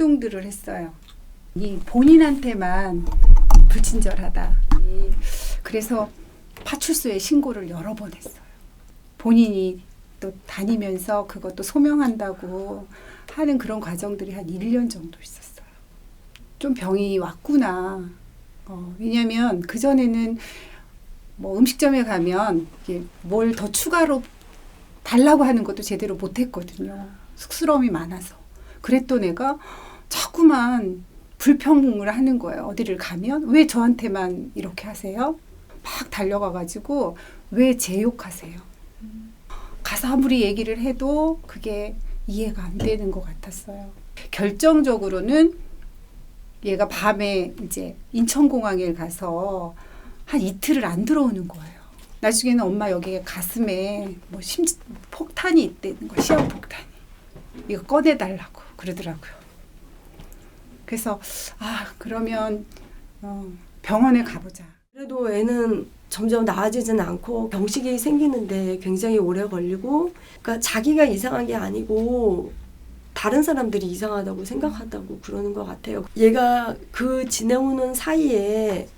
행동들을 했어요. 이 본인한테만 불친절하다. 그래서 파출소에 신고를 여러 번 했어요. 본인이 또 다니면서 그것도 소명한다고 하는 그런 과정들이 한 1년 정도 있었어요. 좀 병이 왔구나. 왜냐면 그전에는 뭐 음식점에 가면 뭘 더 추가로 달라고 하는 것도 제대로 못했거든요. 쑥스러움이 많아서. 그랬던 애가 자꾸만 불평을 하는 거예요. 어디를 가면 왜 저한테만 이렇게 하세요? 막 달려가가지고 왜 제 욕하세요? 가서 아무리 얘기를 해도 그게 이해가 안 되는 것 같았어요. 결정적으로는 얘가 밤에 이제 인천공항에 가서 한 이틀을 안 들어오는 거예요. 나중에는 엄마 여기 가슴에 뭐 폭탄이 있다는 거, 시험 폭탄이. 이거 꺼내달라고 그러더라고요. 그래서 그러면 병원에 가보자. 그래도 애는 점점 나아지진 않고 병식이 생기는데 굉장히 오래 걸리고, 그러니까 자기가 이상한 게 아니고 다른 사람들이 이상하다고 생각한다고 그러는 것 같아요. 얘가 그 지내오는 사이에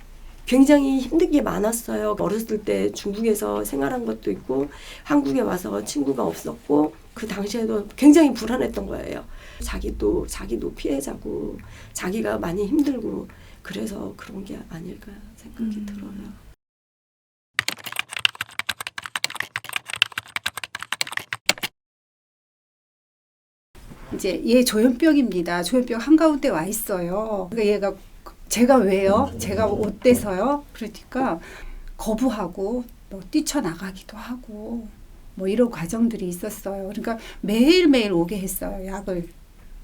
굉장히 힘든 게 많았어요. 어렸을 때 중국에서 생활한 것도 있고 한국에 와서 친구가 없었고 그 당시에도 굉장히 불안했던 거예요. 자기도 피해자고 자기가 많이 힘들고 그래서 그런 게 아닐까 생각이 들어요. 이제 얘 조현병입니다. 조현병 한가운데 와 있어요. 그러니까 얘가 제가 왜요? 제가 어때서요? 그러니까 거부하고 또 뛰쳐나가기도 하고 뭐 이런 과정들이 있었어요. 그러니까 매일매일 오게 했어요. 약을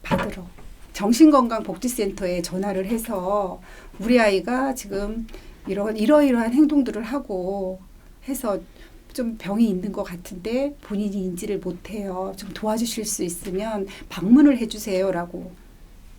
받으러. 정신건강복지센터에 전화를 해서 우리 아이가 지금 이러이러한 행동들을 하고 해서 좀 병이 있는 것 같은데 본인이 인지를 못해요. 좀 도와주실 수 있으면 방문을 해주세요라고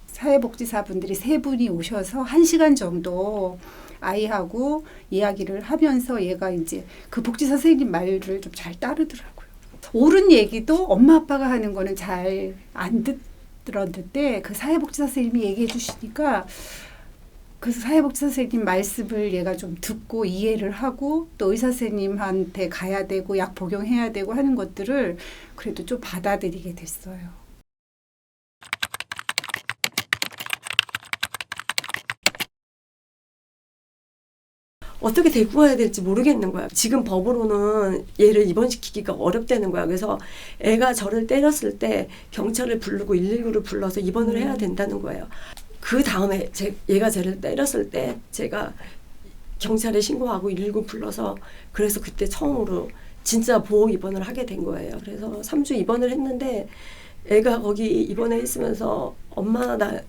사회복지사분들이 3분이 오셔서 1시간 정도 아이하고 이야기를 하면서 얘가 이제 그 복지사 선생님 말을 좀 잘 따르더라고요. 옳은 얘기도 엄마 아빠가 하는 거는 잘 안 듣더랬는데 그 사회복지사 선생님이 얘기해 주시니까 그 사회복지사 선생님 말씀을 얘가 좀 듣고 이해를 하고 또 의사 선생님한테 가야 되고 약 복용해야 되고 하는 것들을 그래도 좀 받아들이게 됐어요. 어떻게 데리고 가야 될지 모르겠는 거야. 지금 법으로는 얘를 입원시키기가 어렵다는 거야. 그래서 애가 저를 때렸을 때 경찰을 부르고 119를 불러서 입원을 해야 된다는 거예요. 그 다음에 얘가 쟤를 때렸을 때 제가 경찰에 신고하고 119 불러서 그래서 그때 처음으로 진짜 보호 입원을 하게 된 거예요. 그래서 3주 입원을 했는데 애가 거기 입원해 있으면서 엄마 나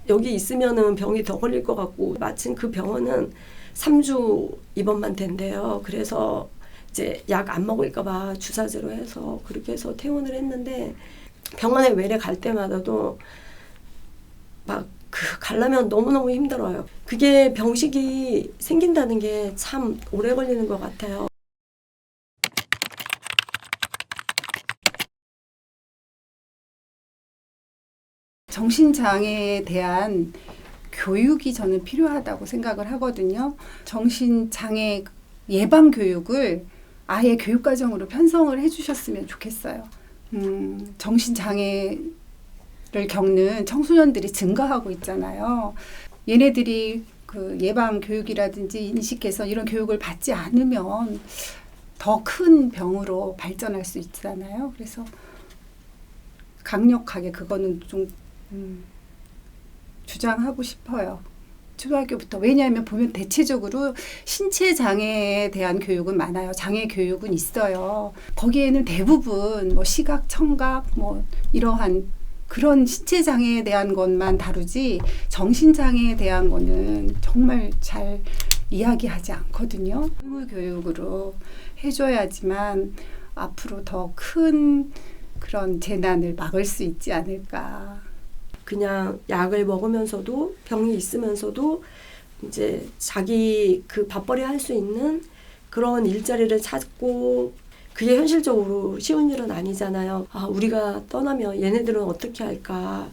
여기 있으면은 병이 더 걸릴 것 같고 마침 그 병원은 3주 입원만 된대요. 그래서 이제 약 안 먹을까 봐 주사제로 해서 그렇게 해서 퇴원을 했는데 병원에 외래 갈 때마다도 막 가려면 너무너무 힘들어요. 그게 병식이 생긴다는 게 참 오래 걸리는 것 같아요. 정신장애에 대한 교육이 저는 필요하다고 생각을 하거든요. 정신장애 예방 교육을 아예 교육과정으로 편성을 해주셨으면 좋겠어요. 정신장애를 겪는 청소년들이 증가하고 있잖아요. 얘네들이 그 예방 교육이라든지 인식 개선 이런 교육을 받지 않으면 더 큰 병으로 발전할 수 있잖아요. 그래서 강력하게 그거는 좀 주장하고 싶어요. 초등학교부터. 왜냐하면 보면 대체적으로 신체 장애에 대한 교육은 많아요. 장애 교육은 있어요. 거기에는 대부분 뭐 시각, 청각 뭐 이러한 그런 신체 장애에 대한 것만 다루지 정신 장애에 대한 거는 정말 잘 이야기하지 않거든요. 의무 교육으로 해줘야지만 앞으로 더 큰 그런 재난을 막을 수 있지 않을까. 그냥 약을 먹으면서도 병이 있으면서도 이제 자기 그 밥벌이 할 수 있는 그런 일자리를 찾고 그게 현실적으로 쉬운 일은 아니잖아요. 아, 우리가 떠나면 얘네들은 어떻게 할까?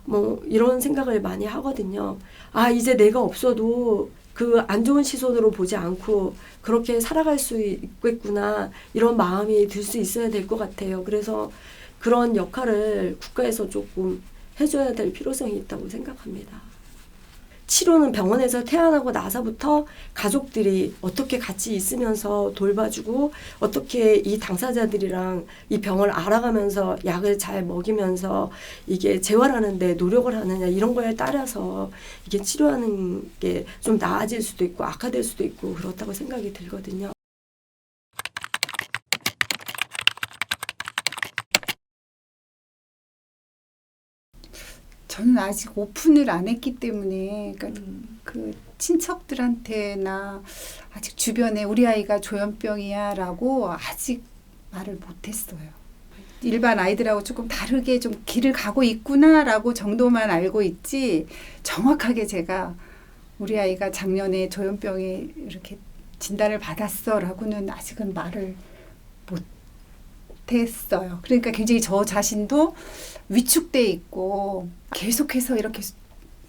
뭐 이런 생각을 많이 하거든요. 아, 이제 내가 없어도 그 안 좋은 시선으로 보지 않고 그렇게 살아갈 수 있겠구나, 이런 마음이 들 수 있어야 될 것 같아요. 그래서 그런 역할을 국가에서 조금 해줘야 될 필요성이 있다고 생각합니다. 치료는 병원에서 태어나고 나서부터 가족들이 어떻게 같이 있으면서 돌봐주고, 어떻게 이 당사자들이랑 이 병을 알아가면서 약을 잘 먹이면서 이게 재활하는 데 노력을 하느냐, 이런 거에 따라서 이게 치료하는 게 좀 나아질 수도 있고 악화될 수도 있고 그렇다고 생각이 들거든요. 저는 아직 오픈을 안 했기 때문에, 그러니까 그 친척들한테나 아직 주변에 우리 아이가 조현병이야 라고 아직 말을 못했어요. 일반 아이들하고 조금 다르게 좀 길을 가고 있구나 라고 정도만 알고 있지, 정확하게 제가 우리 아이가 작년에 조현병에 이렇게 진단을 받았어 라고는 아직은 말을 못했어요. 그러니까 굉장히 저 자신도 위축돼 있고, 계속해서 이렇게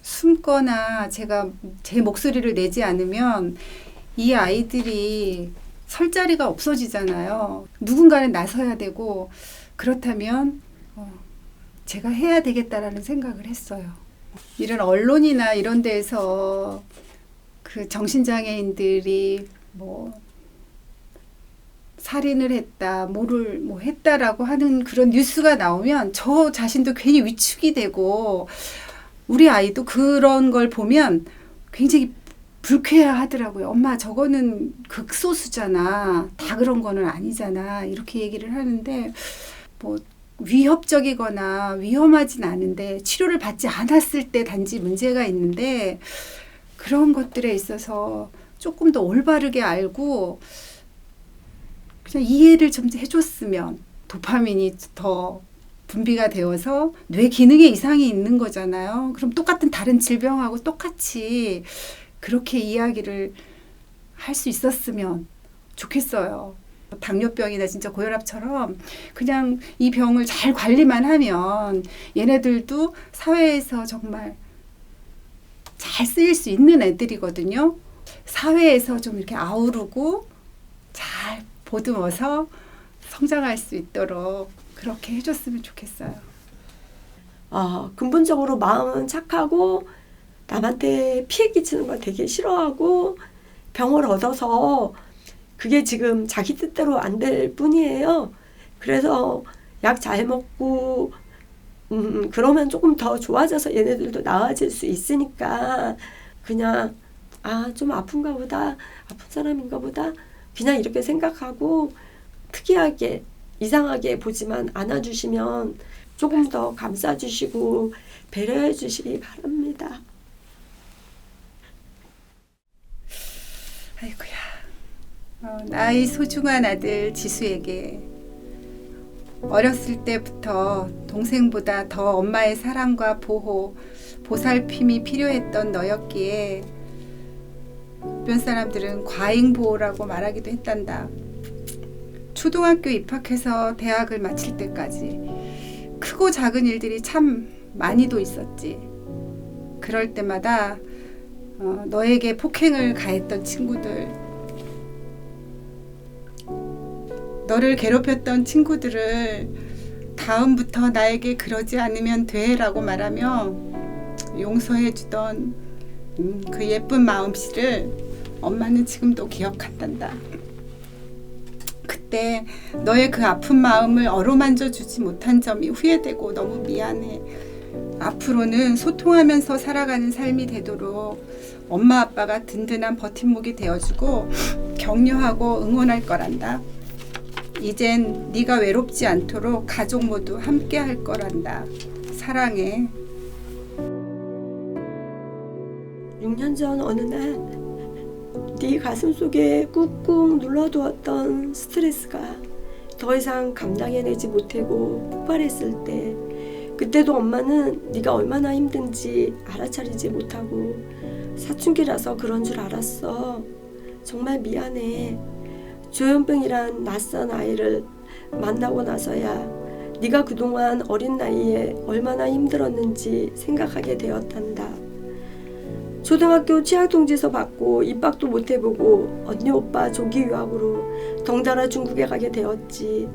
숨거나 제가 제 목소리를 내지 않으면 이 아이들이 설 자리가 없어지잖아요. 누군가는 나서야 되고, 그렇다면 제가 해야 되겠다라는 생각을 했어요. 이런 언론이나 이런 데에서 그 정신장애인들이 뭐 살인을 했다, 뭐를 뭐 했다라고 하는 그런 뉴스가 나오면 저 자신도 괜히 위축이 되고, 우리 아이도 그런 걸 보면 굉장히 불쾌해하더라고요. 엄마, 저거는 극소수잖아. 다 그런 거는 아니잖아. 이렇게 얘기를 하는데, 뭐 위협적이거나 위험하진 않은데 치료를 받지 않았을 때 단지 문제가 있는데, 그런 것들에 있어서 조금 더 올바르게 알고 그냥 이해를 좀 해줬으면 도파민이 더 분비가 되어서 뇌 기능에 이상이 있는 거잖아요. 그럼 똑같은 다른 질병하고 똑같이 그렇게 이야기를 할 수 있었으면 좋겠어요. 당뇨병이나 진짜 고혈압처럼 그냥 이 병을 잘 관리만 하면 얘네들도 사회에서 정말 잘 쓰일 수 있는 애들이거든요. 사회에서 좀 이렇게 아우르고 잘 보듬어서 성장할 수 있도록 그렇게 해줬으면 좋겠어요. 근본적으로 마음은 착하고 남한테 피해 끼치는 걸 되게 싫어하고 병을 얻어서 그게 지금 자기 뜻대로 안 될 뿐이에요. 그래서 약 잘 먹고 그러면 조금 더 좋아져서 얘네들도 나아질 수 있으니까, 그냥 좀 아픈가 보다, 아픈 사람인가 보다, 그냥 이렇게 생각하고 특이하게 이상하게 보지만 안아주시면 조금 더 감싸주시고 배려해 주시기 바랍니다. 아이고야. 나의 소중한 아들 지수에게 어렸을 때부터 동생보다 더 엄마의 사랑과 보호, 보살핌이 필요했던 너였기에 주변 사람들은 과잉보호라고 말하기도 했단다. 초등학교 입학해서 대학을 마칠 때까지 크고 작은 일들이 참 많이도 있었지. 그럴 때마다 너에게 폭행을 가했던 친구들, 너를 괴롭혔던 친구들을 다음부터 나에게 그러지 않으면 돼라고 말하며 용서해주던 그 예쁜 마음씨를 엄마는 지금도 기억한단다. 그때 너의 그 아픈 마음을 어루만져 주지 못한 점이 후회되고 너무 미안해. 앞으로는 소통하면서 살아가는 삶이 되도록 엄마 아빠가 든든한 버팀목이 되어주고 격려하고 응원할 거란다. 이젠 네가 외롭지 않도록 가족 모두 함께 할 거란다. 사랑해. 6년 전 어느 날 네 가슴 속에 꾹꾹 눌러두었던 스트레스가 더 이상 감당해내지 못하고 폭발했을 때, 그때도 엄마는 네가 얼마나 힘든지 알아차리지 못하고 사춘기라서 그런 줄 알았어. 정말 미안해. 조현병이란 낯선 아이를 만나고 나서야 네가 그동안 어린 나이에 얼마나 힘들었는지 생각하게 되었단다. 초등학교 취학통지서 받고 입학도 못 해보고 언니 오빠 조기 유학으로 덩달아 중국에 가게 되었지.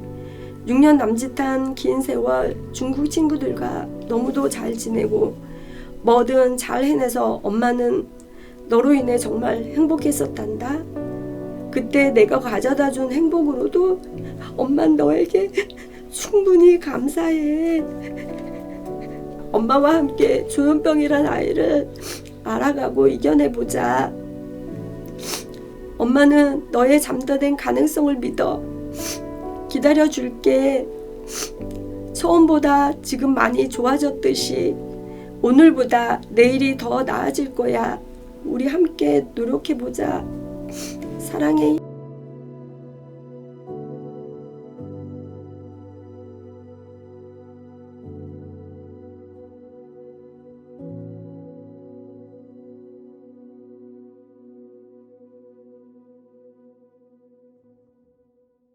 6년 남짓한 긴 세월 중국 친구들과 너무도 잘 지내고 뭐든 잘 해내서 엄마는 너로 인해 정말 행복했었단다. 그때 내가 가져다 준 행복으로도 엄마는 너에게 충분히 감사해. 엄마와 함께 조현병이란 아이를 알아가고 이겨내보자. 엄마는 너의 잠재된 가능성을 믿어 기다려줄게. 처음보다 지금 많이 좋아졌듯이 오늘보다 내일이 더 나아질 거야. 우리 함께 노력해보자. 사랑해.